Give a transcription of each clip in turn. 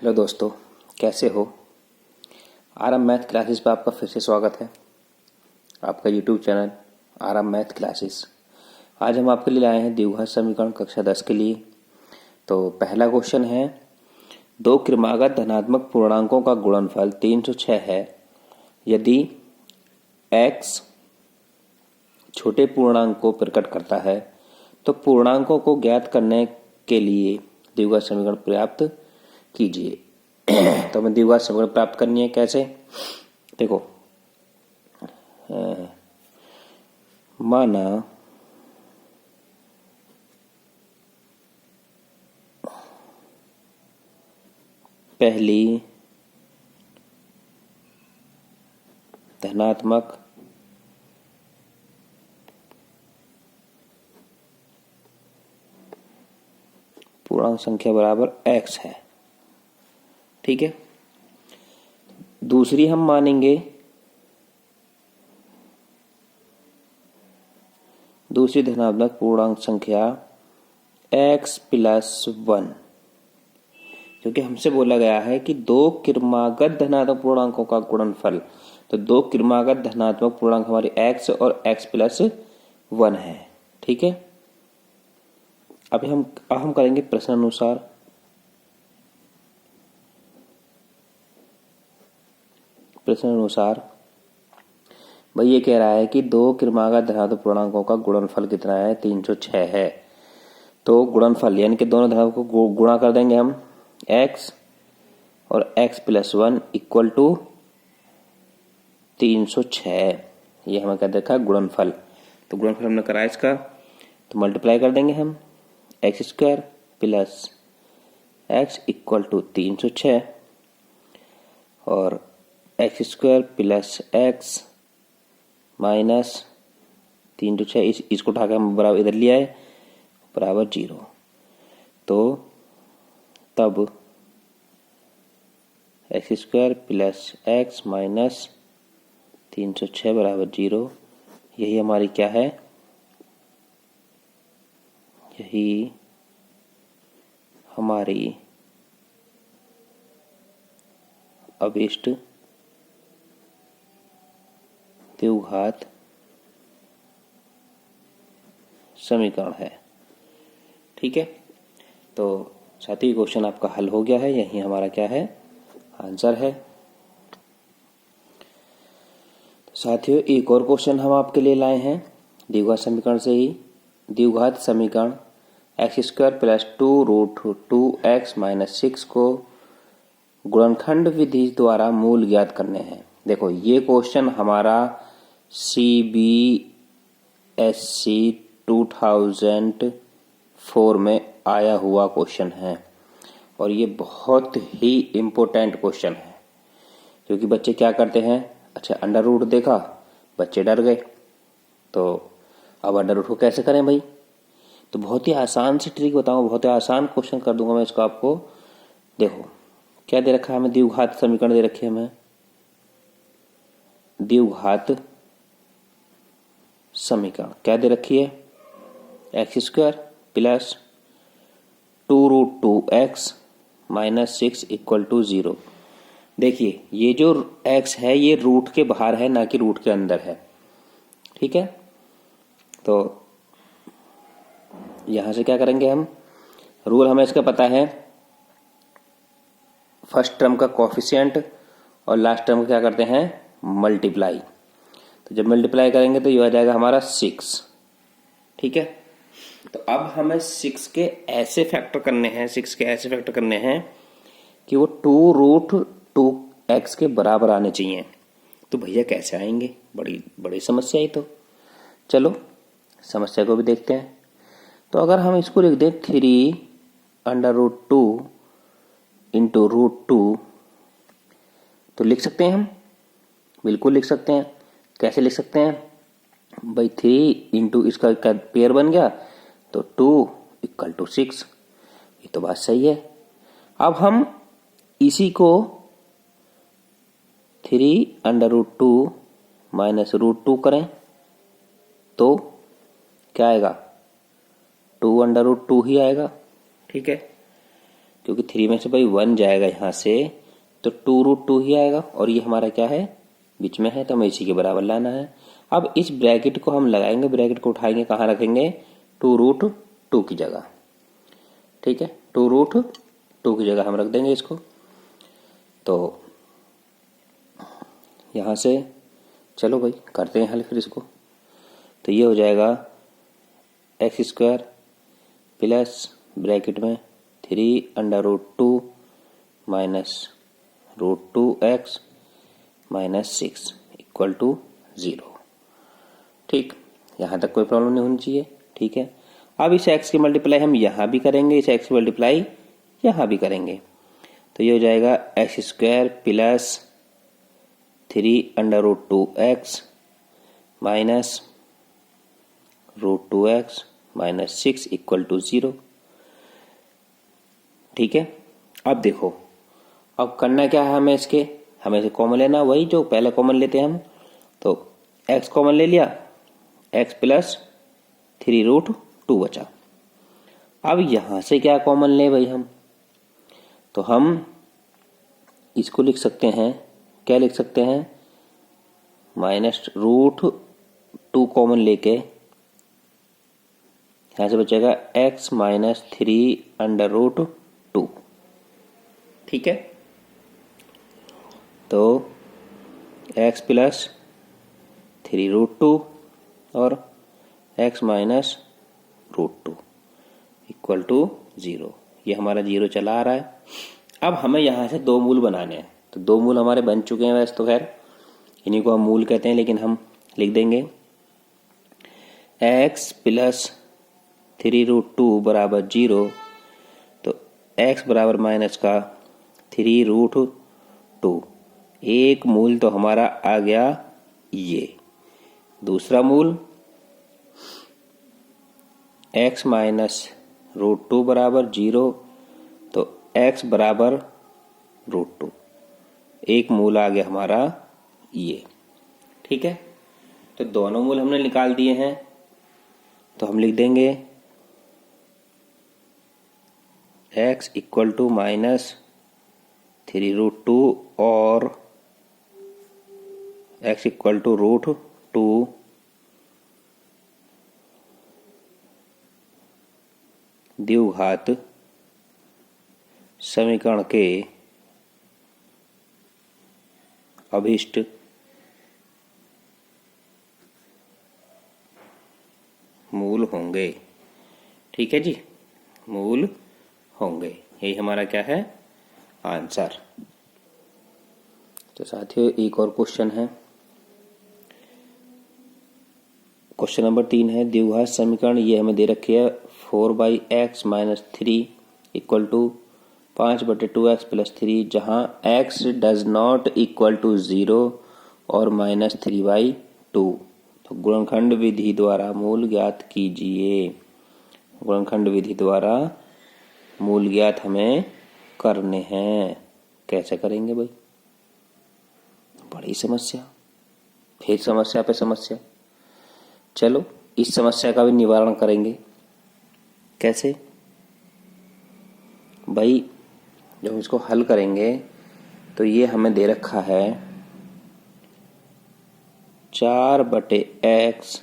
Hello दोस्तों, कैसे हो। आरएम मैथ क्लासेस पर आपका फिर से स्वागत है। आपका YouTube channel RM math classes. आज हम आपके लिए लाए हैं द्विघात समीकरण कक्षा 10 के लिए। तो पहला क्वेश्चन है, दो क्रमागत धनात्मक पूर्णांकों का गुणनफल 306 है। यदि x छोटे पूर्णांक को प्रकट करता है तो पूर्णांकों को ज्ञात करने के लिए द्विघात समीकरण प्राप्त कीजिए। तो हमें द्विघात समीकरण प्राप्त करनी है कैसे। देखो, माना पहली धनात्मक पूर्णांक संख्या बराबर x है, ठीक है। दूसरी हम मानेंगे, दूसरी धनात्मक पूर्णांक संख्या x प्लस 1, क्योंकि हमसे बोला गया है कि दो क्रमागत धनात्मक पूर्णांकों का गुणनफल। तो दो क्रमागत धनात्मक पूर्णांक हमारे x और x प्लस 1 है, ठीक है। अब हम करेंगे प्रश्न अनुसार। भाई ये कह रहा है कि दो क्रमागत धनात्मक पूर्णांकों का गुणनफल कितना है, 306 है। तो गुणनफल यानी कि दोनों धनात्मकों को गुणा कर देंगे हम, x और x प्लस 1 इक्वल टू 306। ये हमें क्या देखा, गुणनफल। तो गुणनफल हमने करा इसका, तो मल्टीप्लाई कर देंगे हम, x square plus x equal to 306 और x square plus x minus 306, इसको उठा के हम बराबर इधर लिया है, बराबर 0। तो तब x square plus x minus 306 बराबर 0। यही हमारी क्या है, यही हमारी अभिष्ट द्विघात समीकरण है, ठीक है। तो साथी क्वेश्चन आपका हल हो गया है, यही हमारा क्या है, आंसर है। तो साथियों, एक और क्वेश्चन हम आपके लिए लाए हैं द्विघात समीकरण से ही। द्विघात समीकरण x square plus 2√2x minus 6 को गुणनखंड विधि द्वारा मूल ज्ञात करने हैं। देखो, ये क्वेश्चन हमारा CBSE 2004 में आया हुआ क्वेश्चन है और ये बहुत ही इम्पोर्टेंट क्वेश्चन है। क्योंकि बच्चे क्या करते हैं, अच्छा अंडर रूट देखा, बच्चे डर गए, तो अब अंडर रूट को कैसे करें भाई। तो बहुत ही आसान सी ट्रिक बताऊं, बहुत ही आसान क्वेश्चन कर दूंगा मैं इसको आपको। देखो क्या दे रखा है हमें, द्विघात समीकरण दे रखी है हमें, द्विघात समीकरण क्या दे रखी है, x square plus 2√2x minus 6 equal to 0। देखिए, ये जो x है ये रूट के बाहर है, ना कि रूट के अंदर है, ठीक है। तो यहां से क्या करेंगे हम, रूल हमें इसका पता है, फर्स्ट टर्म का कोफिशिएंट और लास्ट टर्म का क्या करते हैं, मल्टीप्लाई। तो जब मल्टीप्लाई करेंगे तो ये आ जाएगा हमारा 6, ठीक है। तो अब हमें 6 के ऐसे फैक्टर करने हैं कि वो 2√2x के बराबर आने चाहिए। तो भैया कैसे आएंगे, बड़ी बड़ी समस्या ही। तो चलो समस्या को भी देखते हैं। तो अगर हम इसको लिख दें 3√2 इंटू √2, तो लिख सकते हैं हम, बिल्कुल लिख सकते हैं। कैसे लिख सकते हैं भाई, 3 इंटू इसका पेयर बन गया तो 2 इक्वल टू 6। ये तो बात सही है। अब हम इसी को 3√2 माइनस √2 करें तो क्या आएगा, 2√2 ही आएगा, ठीक है। क्योंकि 3 में से भाई 1 जाएगा यहाँ से, तो 2√2 ही आएगा, और ये हमारा क्या है, बीच में है, तो हमें इसी के बराबर लाना है। अब इस ब्रैकेट को हम लगाएंगे, ब्रैकेट को उठाएंगे, कहाँ रखेंगे, 2√2 की जगह। ठीक है, 2√2 की जगह हम रख देंगे इसको। तो यहाँ से चलो भाई करते हैं हल फिर इसको। तो ये हो जाएगा x² प्लस ब्रैकेट में 3√2 minus √2x minus 6 equal to 0। ठीक, यहाँ तक कोई प्रॉब्लम नहीं होनी चाहिए। ठीक है, अब इस x की मल्टीप्लाई हम यहाँ भी करेंगे, इस x की मल्टीप्लाई यहाँ भी करेंगे। तो ये हो जाएगा x² plus 3√2x minus √2x minus 6 equal to 0। ठीक है, अब देखो, अब करना क्या है हमें, हमें से कॉमन लेना, वही जो पहले कॉमन लेते हैं हम। तो x कॉमन ले लिया, x प्लस 3√2 बचा। अब यहां से क्या कॉमन ले भाई हम, तो हम इसको लिख सकते हैं, क्या लिख सकते हैं, -√2 कॉमन लेके यहां से बचेगा x माइनस 3√2। ठीक है, तो x प्लस 3√2 और x माइनस √2 इक्वल टू 0। ये हमारा 0 चला आ रहा है। अब हमें यहाँ से दो मूल बनाने हैं, तो दो मूल हमारे बन चुके हैं वैसे तो, खैर इन्हीं को हम मूल कहते हैं, लेकिन हम लिख देंगे x प्लस 3√2 बराबर 0। तो x बराबर माइनस का 3√2, एक मूल तो हमारा आ गया ये। दूसरा मूल x माइनस √2 बराबर 0, तो x बराबर √2, एक मूल आ गया हमारा ये। ठीक है, तो दोनों मूल हमने निकाल दिए हैं, तो हम लिख देंगे x इक्वल टू माइनस 3√2 और x इक्वल टू √2 द्विघात समीकरण के अभिष्ट मूल होंगे। ठीक है जी, मूल होंगे, यही हमारा क्या है, आंसर। तो साथियों एक और क्वेश्चन है, क्वेश्चन नंबर 3 है, द्विघात समीकरण ये हमें दे रखी है 4/x minus 3 equal to 5/2x plus 3, जहाँ x does not equal to 0 और -3/2। तो गुणनखंड विधि द्वारा मूल ज्ञात कीजिए। गुणनखंड विधि द्वारा मूल ज्ञात हमें करने हैं। कैसे करेंगे भाई, बड़ी समस्या, फिर समस्या पे समस्या। चलो इस समस्या का भी निवारण करेंगे। कैसे भाई, जब इसको हल करेंगे तो ये हमें दे रखा है 4/x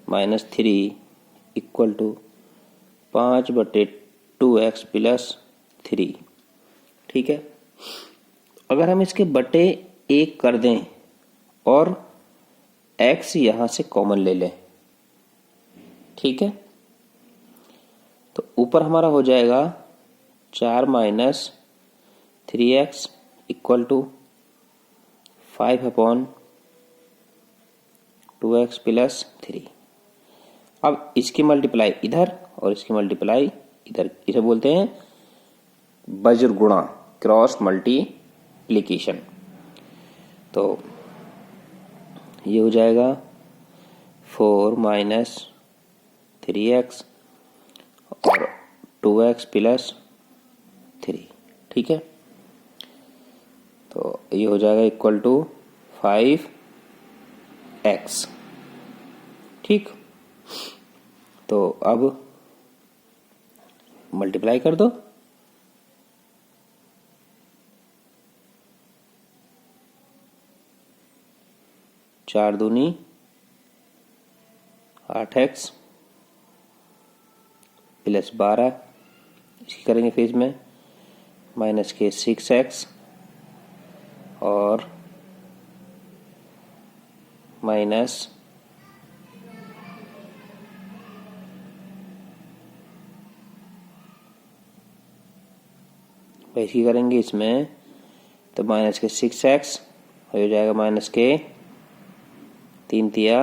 minus 3 equal to 5/2x plus 3। ठीक है, अगर हम इसके बटे 1 कर दें और x यहां से कॉमन ले लें, ठीक है, तो ऊपर हमारा हो जाएगा 4 minus 3x equal to 5/2x plus 3। अब इसकी मल्टीप्लाई इधर और इसकी मल्टीप्लाई इधर, इसे बोलते हैं वज्र गुणा, क्रॉस मल्टीप्लिकेशन। तो ये हो जाएगा 4 माइनस 3x और 2x प्लस 3। ठीक है, तो ये हो जाएगा इक्वल टू 5x। ठीक, तो अब मल्टीप्लाई कर दो, 4 दूनी 8x प्लस 12, इसकी करेंगे फिर इसमें माइनस के 6x और माइनस इसकी करेंगे इसमें तो माइनस के 6x हो जाएगा माइनस के 3 तिया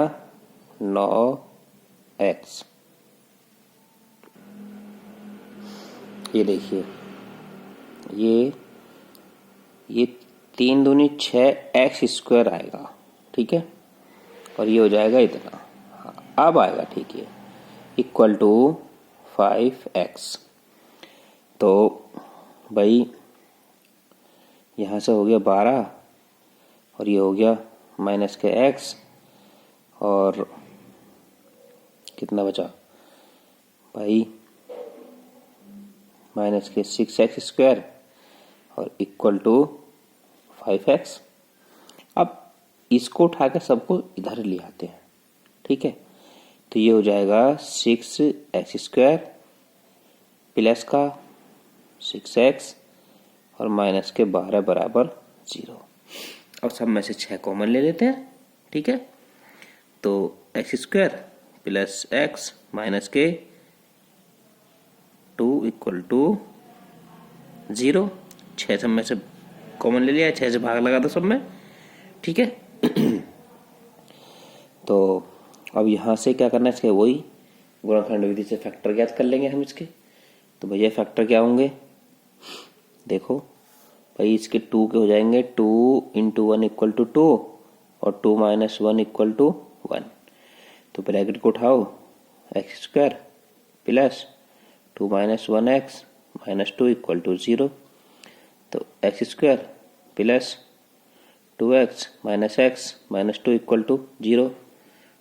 9x। ये देखिए ये 3 दूनी 6x² आएगा, ठीक है, और ये हो जाएगा इतना। अब आएगा, ठीक है, इक्वल टू 5x। तो भाई यहाँ से हो गया 12 और ये हो गया माइनस के x और कितना बचा भाई माइनस के 6x² और इक्वल टू 5x। अब इसको उठा के सबको इधर ले आते हैं, ठीक है, तो ये हो जाएगा 6x² प्लस का 6x और माइनस के 12 बराबर 0। अब सब में से 6 कॉमन ले लेते हैं, ठीक है, तो x² प्लस x माइनस के 2 इक्वल टू 0। 6 सब में से कॉमन ले लिया, 6 से भाग लगा दो सब में, ठीक है। तो अब यहाँ से क्या करना है, इसके वही गुणनखंड विधि से फैक्टर ज्ञात कर लेंगे हम इसके। तो भैया फैक्टर क्या होंगे, देखो भाई इसके 2 के हो जाएंगे 2 इंटू 1 इक्वल टू 2 और 2 माइनस 1 इक्वल टू 1। तो ब्रैकेट को उठाओ x² plus 2 minus 1x minus 2 equal to 0। तो x² plus 2x minus x minus 2 equal to 0,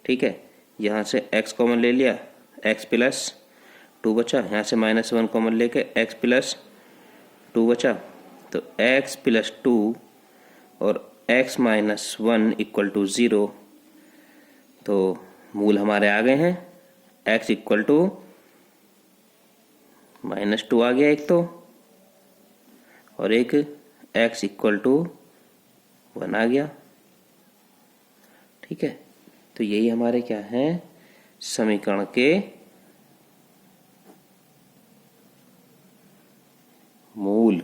ठीक है। यहाँ से x कॉमन ले लिया, x प्लस 2 बचा, यहाँ से माइनस 1 कॉमन लेके x प्लस 2 बचा, तो x प्लस 2 और x माइनस 1 इक्वल टू 0। तो मूल हमारे आ गए हैं, x इक्वल टू माइनस 2 आ गया एक तो, और एक x इक्वल टू 1 आ गया, ठीक है। तो यही हमारे क्या हैं, समीकरण के मूल।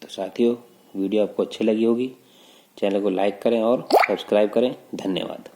तो साथियों वीडियो आपको अच्छी लगी होगी, चैनल को लाइक करें और सब्सक्राइब करें। धन्यवाद।